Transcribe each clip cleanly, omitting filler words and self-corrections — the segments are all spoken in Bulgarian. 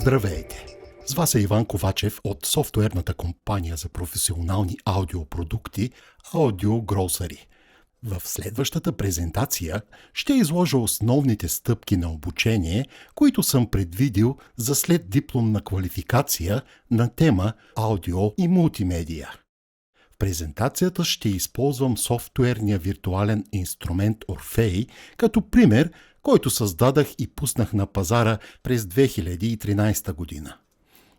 Здравейте! С вас е Иван Ковачев от софтуерната компания за професионални аудиопродукти Audio Grocery. В следващата презентация ще изложа основните стъпки на обучение, които съм предвидил за следдипломна квалификация на тема аудио и мултимедия. В презентацията ще използвам софтуерния виртуален инструмент Orfei като пример, който създадах и пуснах на пазара през 2013 година.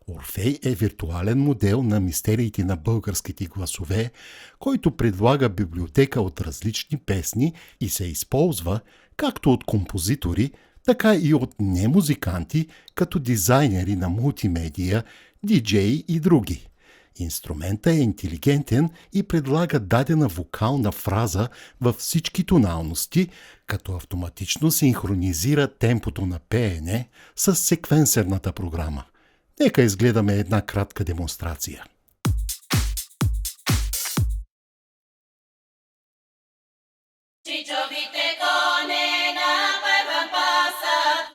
Orfei е виртуален модел на мистериите на българските гласове, който предлага библиотека от различни песни и се използва както от композитори, така и от немузиканти, като дизайнери на мултимедия, диджеи и други. Инструментът е интелигентен и предлага дадена вокална фраза във всички тоналности, като автоматично синхронизира темпото на пеене с секвенсерната програма. Нека изгледаме една кратка демонстрация. Чичовите коне на първан пасат.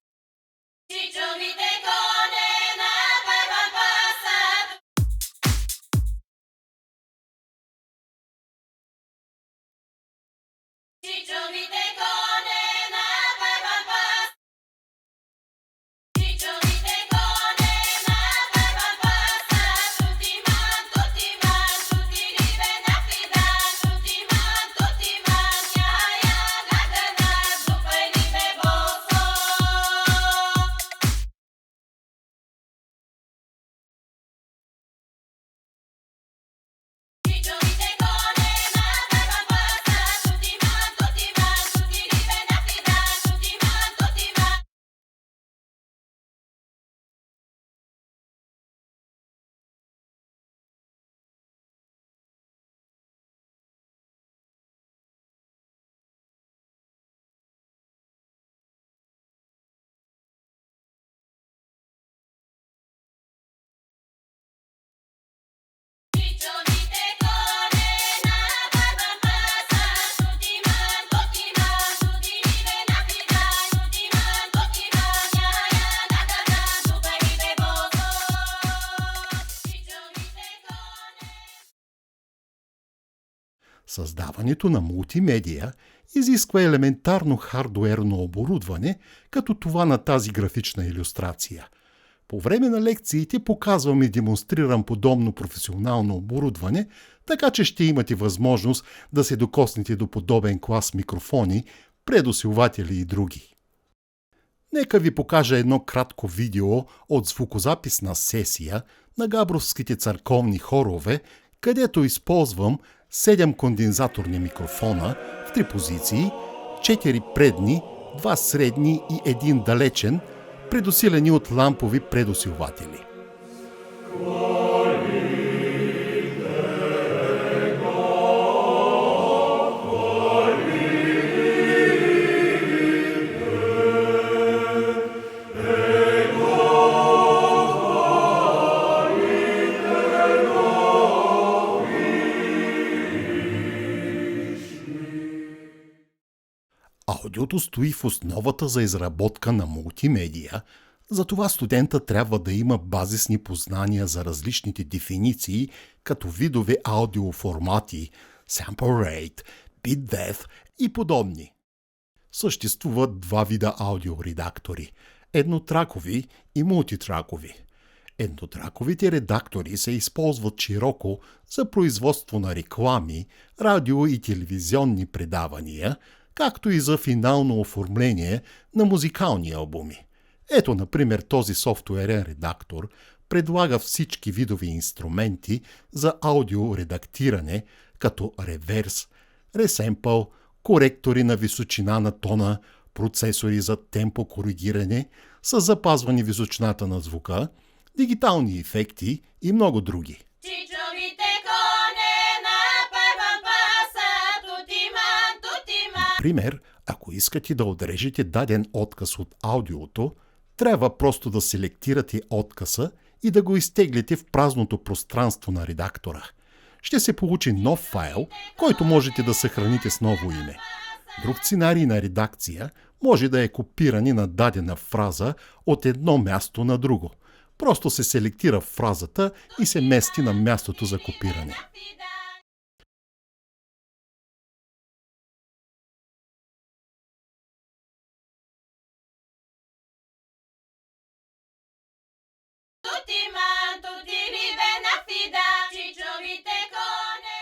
Чичовите коне на първан пасат. Чичовите коне на първан пасат. Чичовите коне на първан пасат. Тутиман, тутиман, тутириве на фидан. Тутиман, тутиман, няя нагана, зупариве босо. Чичовите коне на първан пасат. Тутиман, тутиман, тутириве на фидан. Тутиман, тутиман. Чичовите коне на първан пасат. Тутиман, тутиман, тутириве на фидан. Тутиман, тутиман, няя нагана, зупариве босо. Чичовите коне. Създаването на мултимедия изисква елементарно хардуерно оборудване, като това на тази графична илюстрация. По време на лекциите показвам и демонстрирам подобно професионално оборудване, така че ще имате възможност да се докоснете до подобен клас микрофони, предусилватели и други. Нека ви покажа едно кратко видео от звукозаписна сесия на габровските църковни хорове, където използвам 7 кондензаторни микрофона в 3 позиции, 4 предни, 2 средни и 1 далечен, предусилени от лампови предусилватели. Аудиото стои в основата за изработка на мултимедия, затова студента трябва да има базисни познания за различните дефиниции, като видове аудиоформати, sample rate, bit depth и подобни. Съществуват два вида аудиоредактори – еднотракови и мултитракови. Еднотраковите редактори се използват широко за производство на реклами, радио и телевизионни предавания, както и за финално оформление на музикални албуми. Ето, например, този софтуерен редактор предлага всички видови инструменти за аудиоредактиране, като реверс, ресемпъл, коректори на височина на тона, процесори за темпо коригиране, с запазване височината на звука, дигитални ефекти и много други. Чичовите коне на първан пасат. Тутиман, тутиман. Например, ако искате да отрежете даден отказ от аудиото, трябва просто да селектирате откъса и да го изтеглите в празното пространство на редактора. Ще се получи нов файл, който можете да съхраните с ново име. Друг сценарий на редакция може да е копиране на дадена фраза от едно място на друго. Просто се селектира фразата и се мести на мястото за копиране. Tutti man, tutti ben affida, cicciovite cone.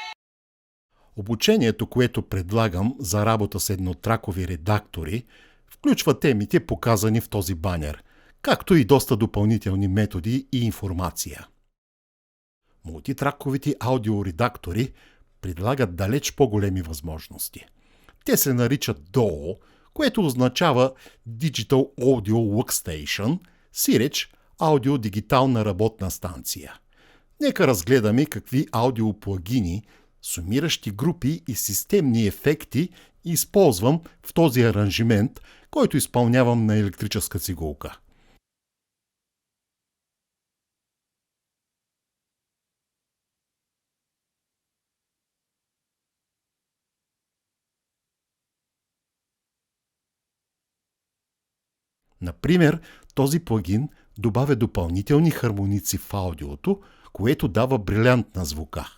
Обучението, което предлагам за работа с еднотракови редактори, включва темите, показани в този банер, както и доста допълнителни методи и информация. Мултитраковите аудиоредактори предлагат далеч по-големи възможности. Те се наричат DAW, което означава Digital Audio Workstation, сиреч аудиодигитална работна станция. Нека разгледаме какви аудиоплагини, сумиращи групи и системни ефекти използвам в този аранжимент, който изпълнявам на електрическа цигулка. Например, този плагин добавя допълнителни хармоници в аудиото, което дава брилянтна звука.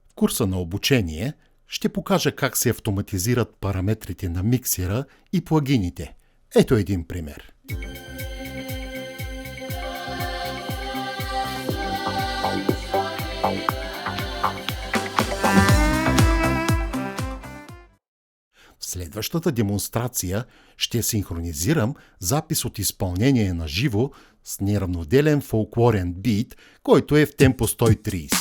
В курса на обучение ще покажа как се автоматизират параметрите на миксера и плагините. Ето един пример. В следващата демонстрация ще синхронизирам запис от изпълнение на живо с неравноделен фолклорен бит, който е в темпо 130.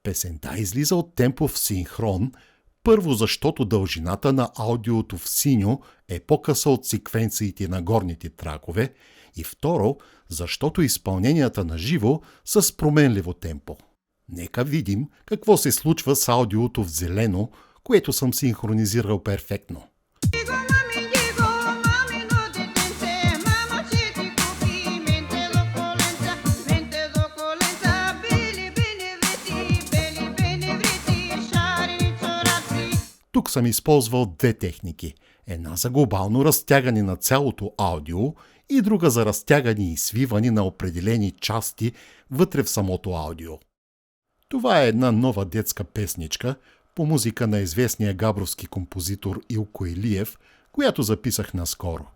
Песента излиза от темпо в синхрон, първо защото дължината на аудиото в синьо е по-къса от секвенциите на горните тракове и второ, защото изпълненията на живо са с променливо темпо. Нека видим какво се случва с аудиото в зелено, което съм синхронизирал перфектно. Тук съм използвал две техники. Една за глобално разтягане на цялото аудио и друга за разтягане и свиване на определени части вътре в самото аудио. Това е една нова детска песничка по музика на известния габровски композитор Илко Илиев, която записах наскоро.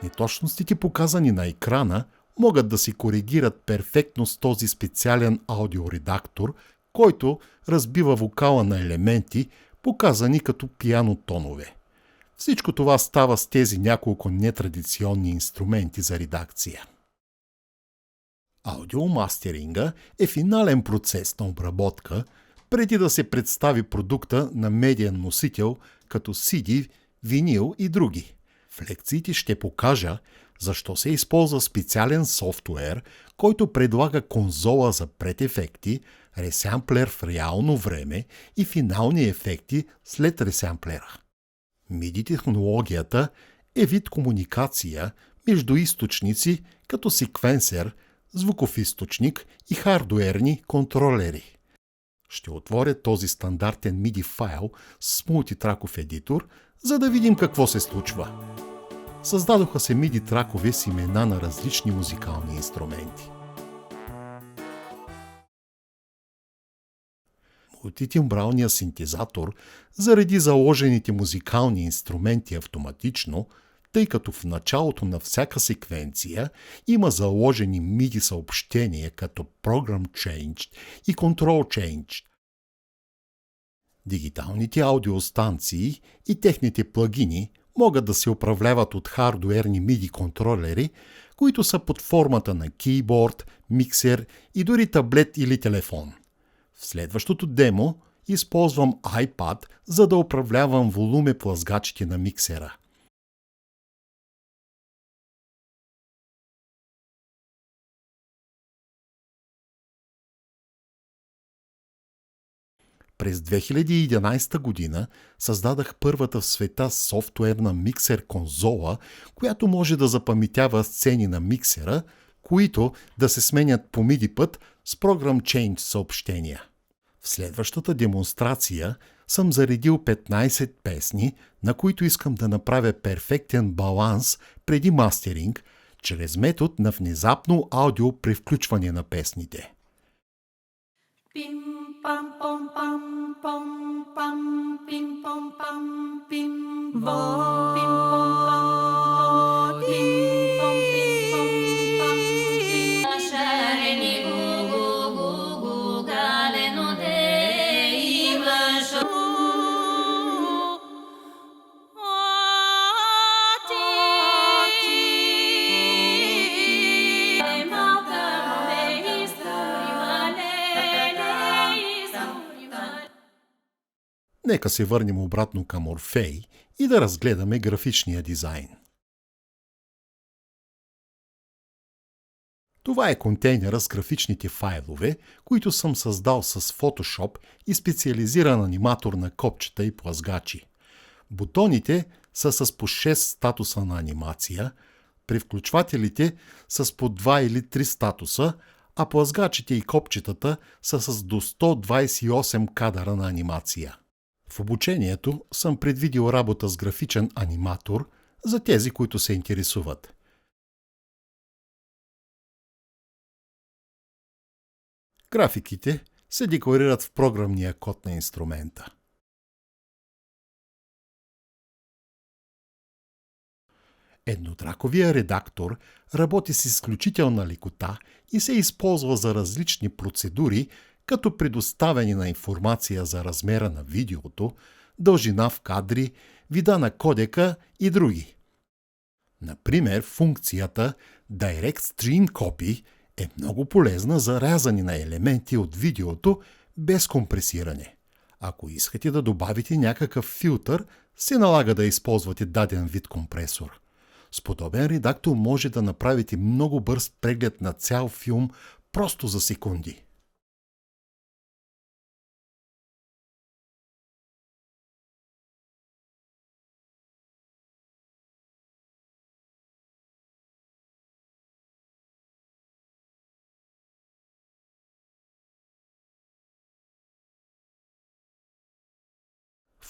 Неточностите, показани на екрана, могат да се коригират перфектно с този специален аудиоредактор, който разбива вокала на елементи, показани като пиано тонове. Всичко това става с тези няколко нетрадиционни инструменти за редакция. Аудиомастеринга е финален процес на обработка, преди да се представи продукта на медиен носител като CD, винил и други. В лекциите ще покажа защо се използва специален софтуер, който предлага конзола за предефекти, ресамплер в реално време и финални ефекти след ресамплера. MIDI технологията е вид комуникация между източници като секвенсер, звуков източник и хардуерни контролери. Ще отворя този стандартен MIDI файл с мултитраков едитор, за да видим какво се случва. Създадоха се MIDI тракове с имена на различни музикални инструменти. Мултитимбралният синтезатор зареди заложените музикални инструменти автоматично, тъй като в началото на всяка секвенция има заложени MIDI съобщения като Program Change и Control Change. Дигиталните аудиостанции и техните плагини могат да се управляват от хардуерни MIDI контролери, които са под формата на кейборд, миксер и дори таблет или телефон. В следващото демо използвам iPad, за да управлявам волуме-плъзгачите на миксера. През 2011 година създадах първата в света софтуерна миксер конзола, която може да запаметява сцени на миксера, които да се сменят по MIDI път с Program Change съобщения. В следващата демонстрация съм заредил 15 песни, на които искам да направя перфектен баланс преди мастеринг, чрез метод на внезапно аудио превключване на песните. Pim pam pom pam pom pam pim pom pam pim bo pim pom pam pim pom pam pim shareni gu gu gu gu galeno de imasho Нека се върнем обратно към Орфей и да разгледаме графичния дизайн. Това е контейнера с графичните файлове, които съм създал с Photoshop и специализиран аниматор на копчета и плъзгачи. Бутоните са с по 6 статуса на анимация, превключвателите с по 2 или 3 статуса, а плъзгачите и копчетата са с до 128 кадъра на анимация. В обучението съм предвидил работа с графичен аниматор за тези, които се интересуват. Графиките се декларират в програмния код на инструмента. Еднотраковия редактор работи с изключителна лекота и се използва за различни процедури, като предоставяне на информация за размера на видеото, дължина в кадри, вида на кодека и други. Например, функцията Direct Stream Copy е много полезна за рязане на елементи от видеото без компресиране. Ако искате да добавите някакъв филтър, се налага да използвате даден вид компресор. С подобен редактор може да направите много бърз преглед на цял филм просто за секунди.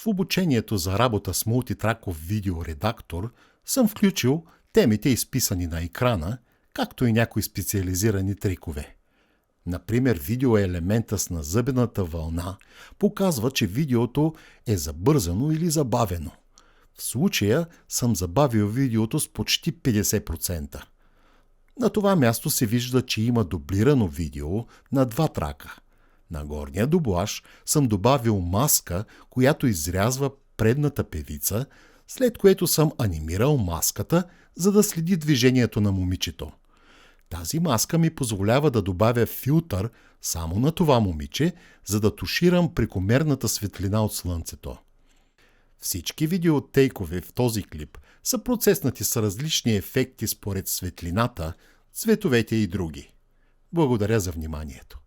В обучението за работа с мултитраков видеоредактор съм включил темите, изписани на екрана, както и някои специализирани трикове. Например, видеоелемента с назъбената вълна показва, че видеото е забързано или забавено. В случая съм забавил видеото с почти 50%. На това място се вижда, че има дублирано видео на 2 трака. На горния дублаж съм добавил маска, която изрязва предната певица, след което съм анимирал маската, за да следи движението на момичето. Тази маска ми позволява да добавя филтър само на това момиче, за да туширам прекомерната светлина от слънцето. Всички видеотейкове в този клип са процеснати с различни ефекти според светлината, цветовете и други. Благодаря за вниманието.